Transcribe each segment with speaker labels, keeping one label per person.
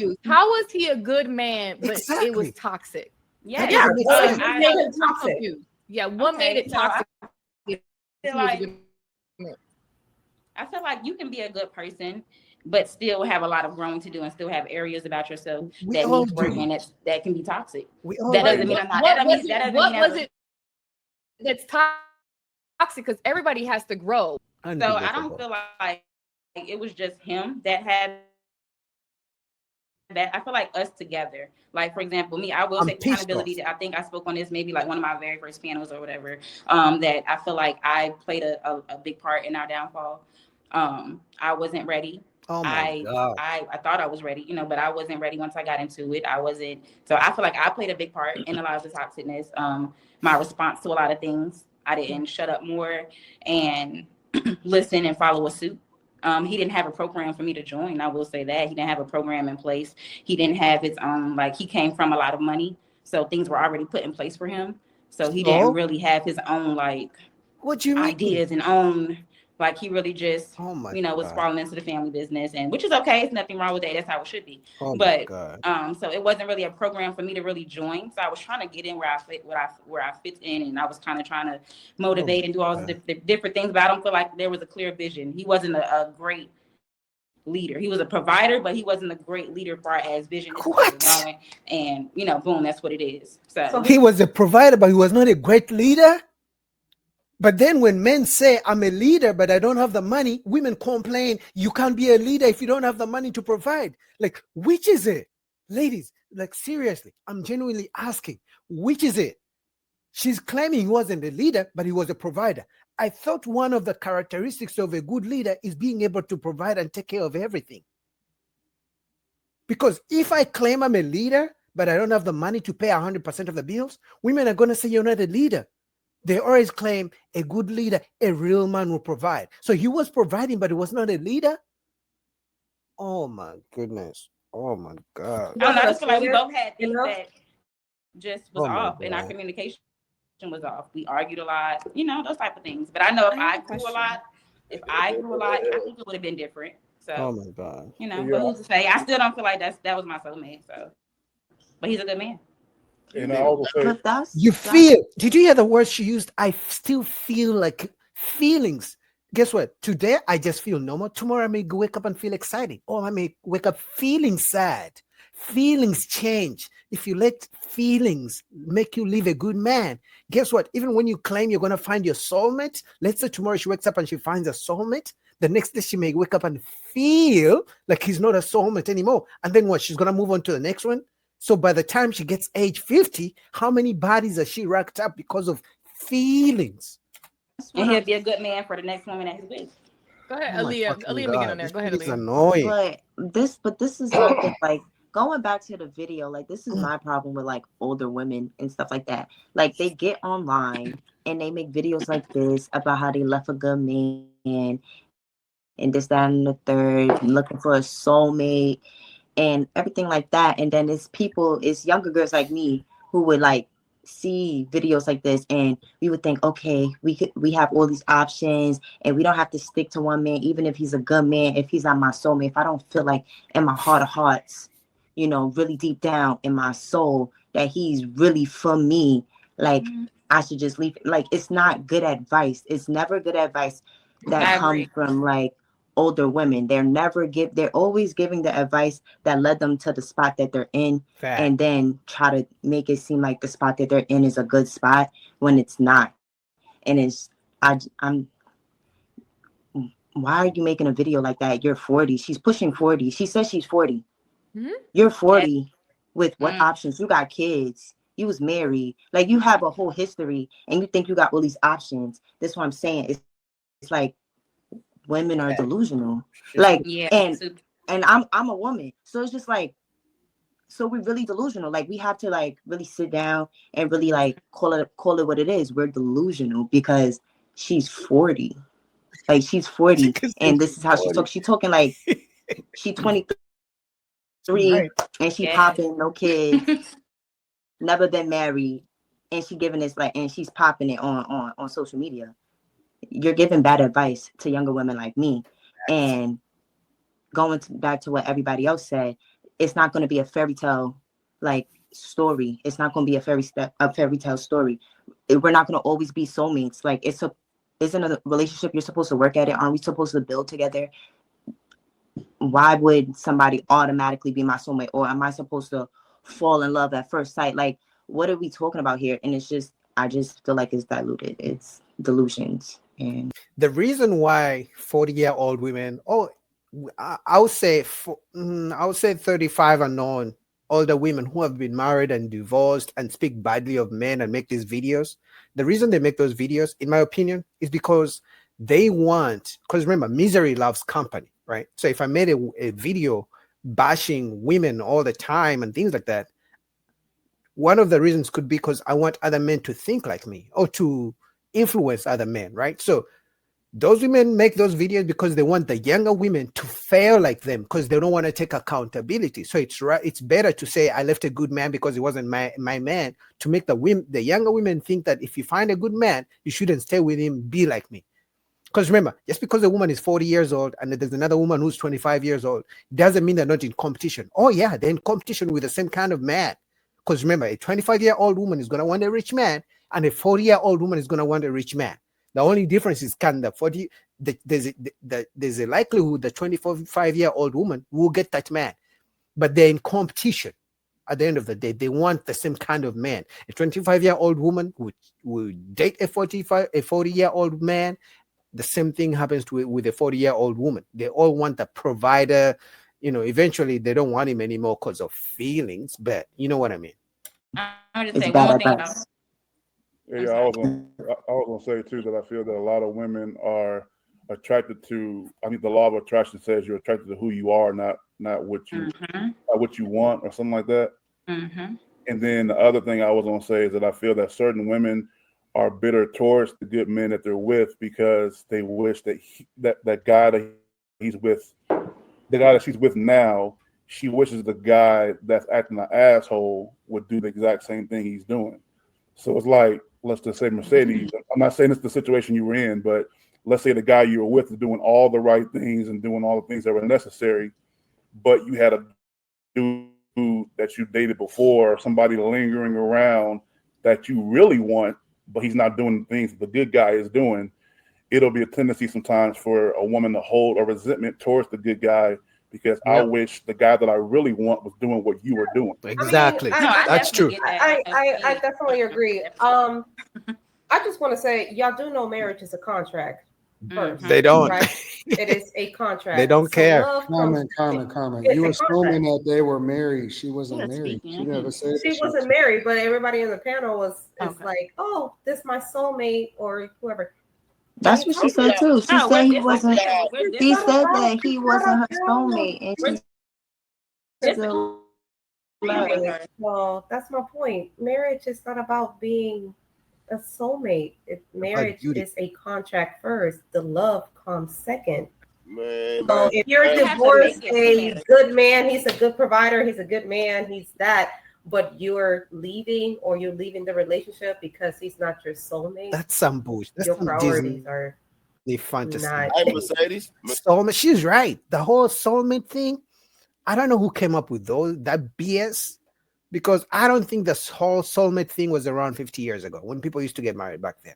Speaker 1: confused. How was he a good man, but it was toxic?
Speaker 2: Yeah,
Speaker 1: What made it toxic? Yeah, what made it toxic?
Speaker 2: I feel like you can be a good person, but still have a lot of growing to do and still have areas about yourself that needs work and that can be toxic. That doesn't mean I'm not. What was it
Speaker 1: that's toxic? Because everybody has to grow.
Speaker 2: So I don't feel like it was just him that had that. I feel like us together. Like, for example, me, I will say accountability. I think I spoke on this maybe like one of my very first panels or whatever. That I feel like I played a big part in our downfall. I wasn't ready.
Speaker 3: Oh my God.
Speaker 2: I thought I was ready, but I wasn't ready once I got into it. I wasn't. So I feel like I played a big part in a lot of the toxicness. My response to a lot of things, I didn't shut up more and listen and follow a suit. He didn't have a program for me to join. I will say that he didn't have a program in place. He didn't have his own, he came from a lot of money. So things were already put in place for him. So he didn't really have his own,
Speaker 3: what you
Speaker 2: ideas and own, he really just, was falling into the family business, and which is okay. There's nothing wrong with that. That's how it should be. So it wasn't really a program for me to really join. So I was trying to get in where I fit in, and I was kind of trying to motivate and do all the different things. But I don't feel like there was a clear vision. He wasn't a great leader. He was a provider, but he wasn't a great leader far as vision. Going, and boom, that's what it is. So
Speaker 3: he was a provider, but he was not a great leader. But then when men say, I'm a leader, but I don't have the money, women complain, you can't be a leader if you don't have the money to provide. Which is it? Ladies, seriously, I'm genuinely asking, which is it? She's claiming he wasn't a leader, but he was a provider. I thought one of the characteristics of a good leader is being able to provide and take care of everything. Because if I claim I'm a leader, but I don't have the money to pay 100% of the bills, women are going to say you're not a leader. They always claim a good leader, a real man will provide. So he was providing, but he was not a leader. Oh my goodness. Oh my God.
Speaker 2: I just feel like we both had things that just was off, and our communication was off. We argued a lot, those type of things. But I know if I grew a lot, I think it would have been different. So,
Speaker 3: oh my God.
Speaker 2: But who's to say? I still don't feel like that was my soulmate. So, but he's a good man.
Speaker 4: And I also
Speaker 3: say, did you hear the word she used? I still feel like feelings. Guess what? Today, I just feel normal. Tomorrow, I may wake up and feel excited. Or I may wake up feeling sad. Feelings change. If you let feelings make you live a good man, guess what? Even when you claim you're going to find your soulmate, let's say tomorrow she wakes up and she finds a soulmate. The next day, she may wake up and feel like he's not a soulmate anymore. And then what? She's going to move on to the next one. So by the time she gets age 50, how many bodies has she racked up because of feelings?
Speaker 2: And he'll be a good man for the next woman that he's with.
Speaker 1: Go ahead, Aaliyah. Aaliyah, begin on there. Go ahead,
Speaker 3: Aaliyah. It's
Speaker 1: annoying.
Speaker 5: But this is something going back to the video. This is my problem with older women and stuff like that. They get online and they make videos like this about how they left a good man and this, that, and the third, looking for a soulmate and everything like that. And then it's younger girls like me who would see videos like this, and we would think, okay, we have all these options and we don't have to stick to one man, even if he's a good man, if he's not my soulmate, if I don't feel like in my heart of hearts, really deep down in my soul that he's really for me, I should just leave. It's not good advice. It's never good advice that comes from older women. They're always giving the advice that led them to the spot that they're in. Fact. And then try to make it seem like the spot that they're in is a good spot when it's not. And I'm why are you making a video like that? You're 40. She's pushing 40. She says she's 40. Mm-hmm. You're 40 with what options? You got kids. You was married. You have a whole history and you think you got all these options. That's what I'm saying. It's like women are delusional. And I'm a woman. So it's just so we're really delusional. We have to really sit down and really call it what it is. We're delusional because she's 40. She's 40 and this is how she talks. She's talking she's 23 and she popping, no kids, never been married, and she giving this and she's popping it on social media. You're giving bad advice to younger women like me. And going back to what everybody else said, it's not going to be a fairy tale like story. It's not going to be a fairy tale story. We're not going to always be soulmates. Like isn't a relationship, you're supposed to work at it? Aren't we supposed to build together? Why would somebody automatically be my soulmate? Or am I supposed to fall in love at first sight? Like, what are we talking about here? And it's just, I just feel like it's diluted. It's delusions. And
Speaker 3: the reason why 40-year-old women, I would say 35 and on, older women who have been married and divorced and speak badly of men and make these videos, the reason they make those videos, in my opinion, is because they want, because remember, misery loves company, right? So if I made a video bashing women all the time and things like that, one of the reasons could be because I want other men to think like me or to influence other men, right? So those women make those videos because they want the younger women to fail like them, because they don't want to take accountability. So it's better to say I left a good man because he wasn't my man, to make the younger women think that if you find a good man, you shouldn't stay with him, be like me. Because remember, just because a woman is 40 years old and there's another woman who's 25 years old, doesn't mean they're not in competition. Oh yeah, they're in competition with the same kind of man. Because remember, a 25-year-old woman is going to want a rich man, and a 40-year-old woman is going to want a rich man. The only difference is there's a likelihood the 25-year-old woman will get that man, but they're in competition. At the end of the day, they want the same kind of man. A 25-year-old woman would date a 40-year-old man. The same thing happens with a 40-year-old woman. They all want a provider. Eventually they don't want him anymore because of feelings, but you know what I mean.
Speaker 2: I'm just saying one more thing about.
Speaker 4: Yeah, I was gonna say too that I feel that a lot of women are attracted to. I mean, the law of attraction says you're attracted to who you are, not what you want or something like that.
Speaker 2: Mm-hmm.
Speaker 4: And then the other thing I was gonna say is that I feel that certain women are bitter towards the good men that they're with because they wish that that guy that he's with, the guy that she's with now, she wishes the guy that's acting an asshole would do the exact same thing he's doing. So it's like, let's just say Mercedes. I'm not saying it's the situation you were in, but let's say the guy you were with is doing all the right things and doing all the things that were necessary, but you had a dude that you dated before, somebody lingering around that you really want, but he's not doing the things the good guy is doing. It'll be a tendency sometimes for a woman to hold a resentment towards the good guy because I wish the guy that I really want was doing what you were doing.
Speaker 3: Exactly. That's true.
Speaker 1: I definitely agree. I just want to say, y'all do know marriage is a contract. First,
Speaker 3: they don't.
Speaker 1: Right? It is a contract.
Speaker 3: They don't care.
Speaker 6: Carmen. You assuming that they were married. She wasn't married. She never said
Speaker 1: she wasn't married, but everybody in the panel is like, oh, this is my soulmate or whoever.
Speaker 5: That's what she said too. She said he wasn't. He said that he wasn't her soulmate, and she still loved her.
Speaker 1: Well, that's my point. Marriage is not about being a soulmate. Marriage is a contract first. The love comes second.
Speaker 7: Man,
Speaker 1: so if you're divorced, a good man, he's a good provider, he's a good man, he's that. But you're leaving the relationship because he's not your soulmate.
Speaker 3: That's some bullshit. That's
Speaker 1: your
Speaker 3: some
Speaker 1: priorities
Speaker 3: Disney,
Speaker 1: are
Speaker 3: the fantasy.
Speaker 7: Mercedes.
Speaker 3: Soulmate. She's right. The whole soulmate thing. I don't know who came up with that BS, because I don't think this whole soulmate thing was around 50 years ago when people used to get married back then.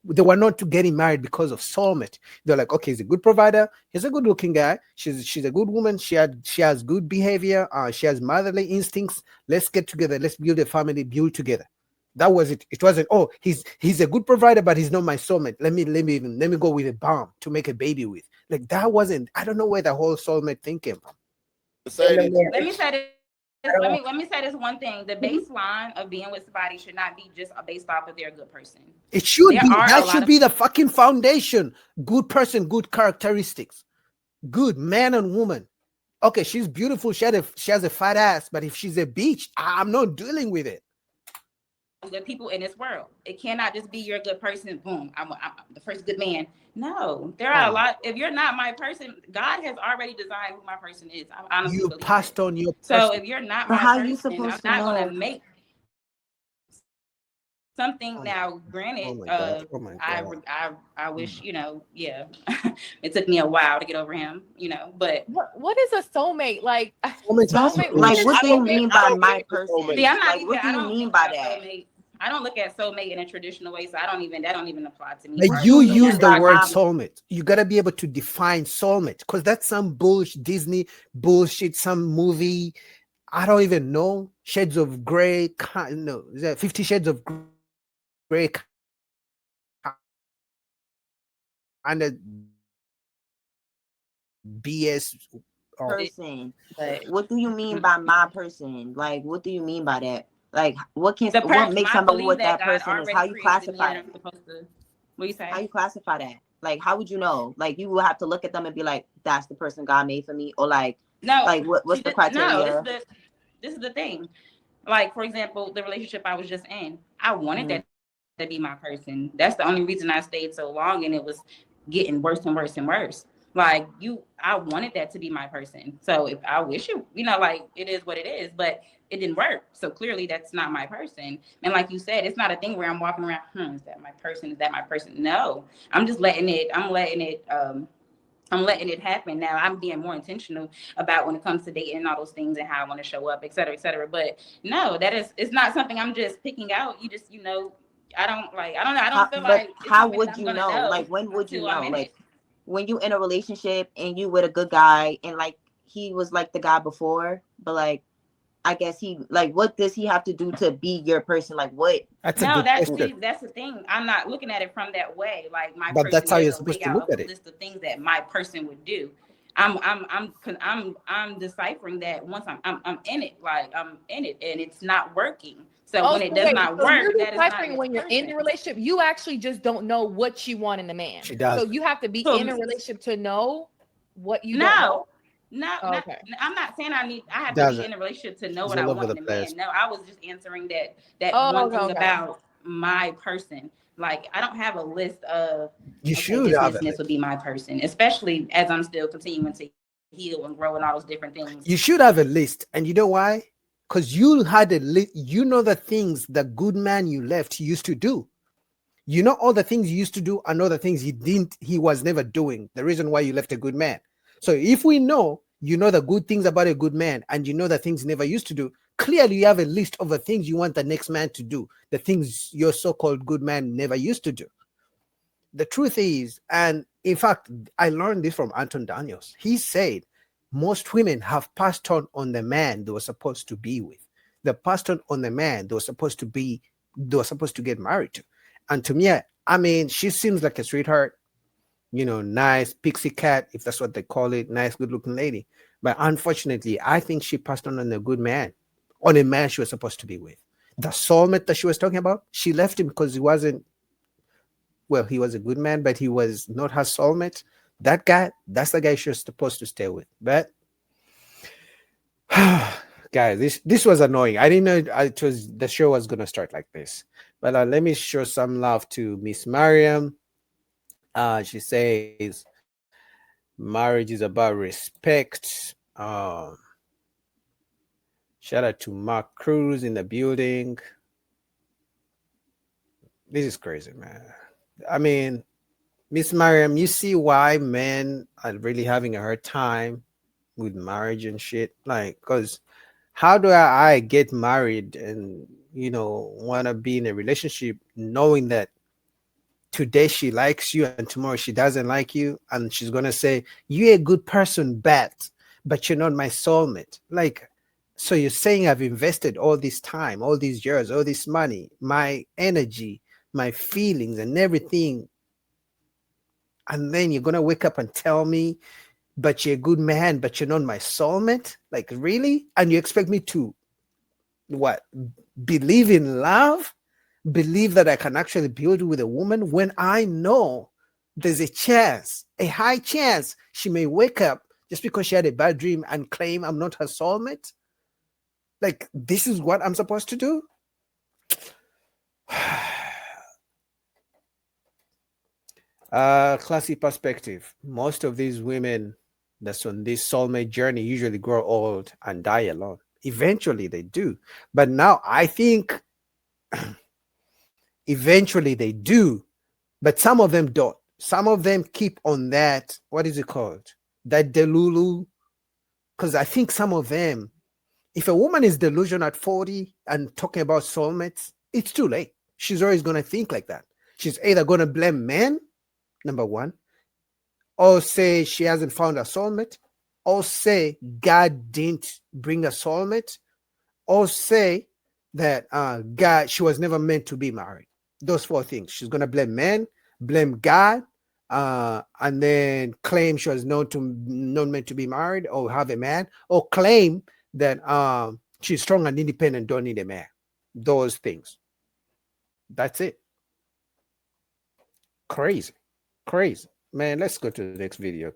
Speaker 3: They were not getting married because of soulmate. They're like, okay, he's a good provider. He's a good looking guy. She's a good woman. She has good behavior. She has motherly instincts. Let's get together. Let's build a family, build together. That was it. It wasn't, oh, he's a good provider, but he's not my soulmate. Let me go with a bomb to make a baby with. Like that wasn't, I don't know where the whole soulmate thing came from.
Speaker 2: Let me say this. Let me say this one thing. The baseline of being with somebody should not be just based off of they're a good person.
Speaker 3: It should be. That should be the fucking foundation. Good person, good characteristics. Good man and woman. Okay, she's beautiful. She has a fat ass, but if she's a bitch, I'm not dealing with it.
Speaker 2: Good people in this world. It cannot just be you're a good person. Boom, I'm the first good man. No, there are a lot. If you're not my person, God has already designed who my person is. I honestly believe
Speaker 3: passed on your person.
Speaker 2: So if you're not my person, I'm not going to make something now, granted,
Speaker 3: Oh my God.
Speaker 2: I wish, yeah, it took me a while to get over him, but
Speaker 8: what is a soulmate? Like
Speaker 3: Soulmate
Speaker 5: like, what do you mean by my
Speaker 7: believe in
Speaker 5: person?
Speaker 7: soulmates.
Speaker 2: see, I'm not
Speaker 5: Like,
Speaker 2: even,
Speaker 5: what do
Speaker 2: I
Speaker 5: you
Speaker 2: don't
Speaker 5: mean
Speaker 2: think
Speaker 5: by
Speaker 2: about
Speaker 5: that?
Speaker 2: soulmate. I don't look at soulmate in a traditional way, so that don't even apply to me.
Speaker 3: Like
Speaker 5: What
Speaker 3: you
Speaker 5: do you
Speaker 3: use
Speaker 5: mean
Speaker 3: the
Speaker 5: by
Speaker 3: word
Speaker 5: my
Speaker 3: soulmate. You gotta be able to define soulmate because that's some bullshit Disney bullshit, some movie. I don't even know. Shades of Grey. No, is that 50 Shades of Grey? And the BS.
Speaker 5: person?
Speaker 2: But
Speaker 5: What do you mean by my person? Like, what do you mean by that? Like, what makes
Speaker 2: I
Speaker 5: somebody
Speaker 2: believe
Speaker 5: what
Speaker 2: that
Speaker 5: that
Speaker 2: God
Speaker 5: person is?
Speaker 2: already
Speaker 5: How you
Speaker 2: created the
Speaker 5: classify
Speaker 2: man
Speaker 5: that?
Speaker 2: I'm supposed to. What do you say?
Speaker 5: How you classify that? Like, how would you know? Like, you will have to look at them and be like, that's the person God made for me, or like
Speaker 2: No,
Speaker 5: what's the
Speaker 2: no.
Speaker 5: criteria?
Speaker 2: This is the thing. Like, for example, the relationship I was just in, I wanted that to be my person. That's the only reason I stayed so long, and it was getting worse and worse and worse. Like, I wanted that to be my person. So if I wish it, like, it is what it is, but it didn't work. So clearly that's not my person. And like you said, it's not a thing where I'm walking around, is that my person? Is that my person? No, I'm just letting it, I'm letting it happen now. I'm being more intentional about when it comes to dating and all those things and how I want to show up, et cetera, et cetera. But no, it's not something I'm just picking out. You just, I don't know. I don't feel like it's
Speaker 5: how
Speaker 2: something that
Speaker 5: would
Speaker 2: I'm
Speaker 5: you
Speaker 2: going to
Speaker 5: know?
Speaker 2: know
Speaker 5: Like, when would you
Speaker 2: until I'm
Speaker 5: know?
Speaker 2: in
Speaker 5: Like,
Speaker 2: it.
Speaker 5: when you in a relationship and you with a good guy and like he was like the guy before, but like I guess he like, what does he have to do to be your person? Like, what?
Speaker 3: That's a
Speaker 2: No,
Speaker 3: good question.
Speaker 2: that's the thing. I'm not looking at it from that way. Like, my
Speaker 3: But that's
Speaker 2: person,
Speaker 3: how
Speaker 2: there's
Speaker 3: you're
Speaker 2: a
Speaker 3: supposed
Speaker 2: layout
Speaker 3: to look
Speaker 2: of
Speaker 3: at
Speaker 2: a
Speaker 3: it.
Speaker 2: list of things that my person would do. I'm deciphering that once I'm in it, like I'm in it and it's not working. So when it does not
Speaker 8: so
Speaker 2: work,
Speaker 8: you're
Speaker 2: that is not
Speaker 8: deciphering
Speaker 2: his
Speaker 8: when you're in the
Speaker 2: person.
Speaker 8: relationship. You actually just don't know what you want in a man.
Speaker 3: She does.
Speaker 8: So you have to be
Speaker 2: So,
Speaker 8: in a relationship to know what you don't know.
Speaker 2: No,
Speaker 8: Okay.
Speaker 2: I'm not saying I have to be
Speaker 3: Doesn't.
Speaker 2: in a relationship to know
Speaker 3: It's
Speaker 2: what I
Speaker 3: all over
Speaker 2: want
Speaker 3: the
Speaker 2: in a
Speaker 3: place.
Speaker 2: man. No, I was just answering that
Speaker 8: Oh,
Speaker 2: one
Speaker 8: okay,
Speaker 2: thing
Speaker 8: okay.
Speaker 2: about my person. Like, I don't have a list of,
Speaker 3: You
Speaker 2: okay,
Speaker 3: should have
Speaker 2: this
Speaker 3: it.
Speaker 2: would be my person, especially as I'm still continuing to heal and grow and all those different things.
Speaker 3: You should have a list. And you know why? Because you had a list. You know the things the good man you left used to do. You know all the things you used to do and all the things he was never doing. The reason why you left a good man. So if we know, you know the good things about a good man and you know the things he never used to do, clearly you have a list of the things you want the next man to do, the things your so-called good man never used to do. The truth is, and in fact, I learned this from Anton Daniels. He said most women have passed on the man they were supposed to be with. They passed on the man they were supposed to get married to. And to me, I mean, she seems like a sweetheart, nice pixie cat, if that's what they call it, nice, good looking lady. But unfortunately, I think she passed on a good man, on a man she was supposed to be with. The soulmate that she was talking about, she left him because he wasn't, well, he was a good man, but he was not her soulmate. That guy, that's the guy she was supposed to stay with. But guys, this was annoying. I didn't know the show was gonna start like this. But let me show some love to Miss Mariam. She says marriage is about respect. Shout out to Mark Cruz in the building. This is crazy, man. I mean, Miss Mariam, you see why men are really having a hard time with marriage and shit? Like, because how do I get married and, want to be in a relationship knowing that today she likes you and tomorrow she doesn't like you? And she's going to say, you're a good person, but you're not my soulmate. Like, so you're saying I've invested all this time, all these years, all this money, my energy, my feelings and everything, and then you're gonna wake up and tell me, but you're a good man, but you're not my soulmate? Like, really? And you expect me to what? Believe in love? Believe that I can actually build with a woman when I know there's a chance, a high chance she may wake up just because she had a bad dream and claim I'm not her soulmate? Like, this is what I'm supposed to do? Classy perspective. Most of these women that's on this soulmate journey usually grow old and die alone. Eventually they do. But now I think Eventually they do, but some of them don't. Some of them keep on that, what is it called? That delulu. Because I think some of them, if a woman is delusional at 40 and talking about soulmates, it's too late. She's always going to think like that. She's either going to blame men, number one, or say she hasn't found a soulmate, or say God didn't bring a soulmate, or say that she was never meant to be married. Those four things. She's going to blame men, blame God, and then claim she was not meant to be married or have a man, or claim that she's strong and independent, don't need a man. Those things. That's it. Crazy. Man, let's go to the next video.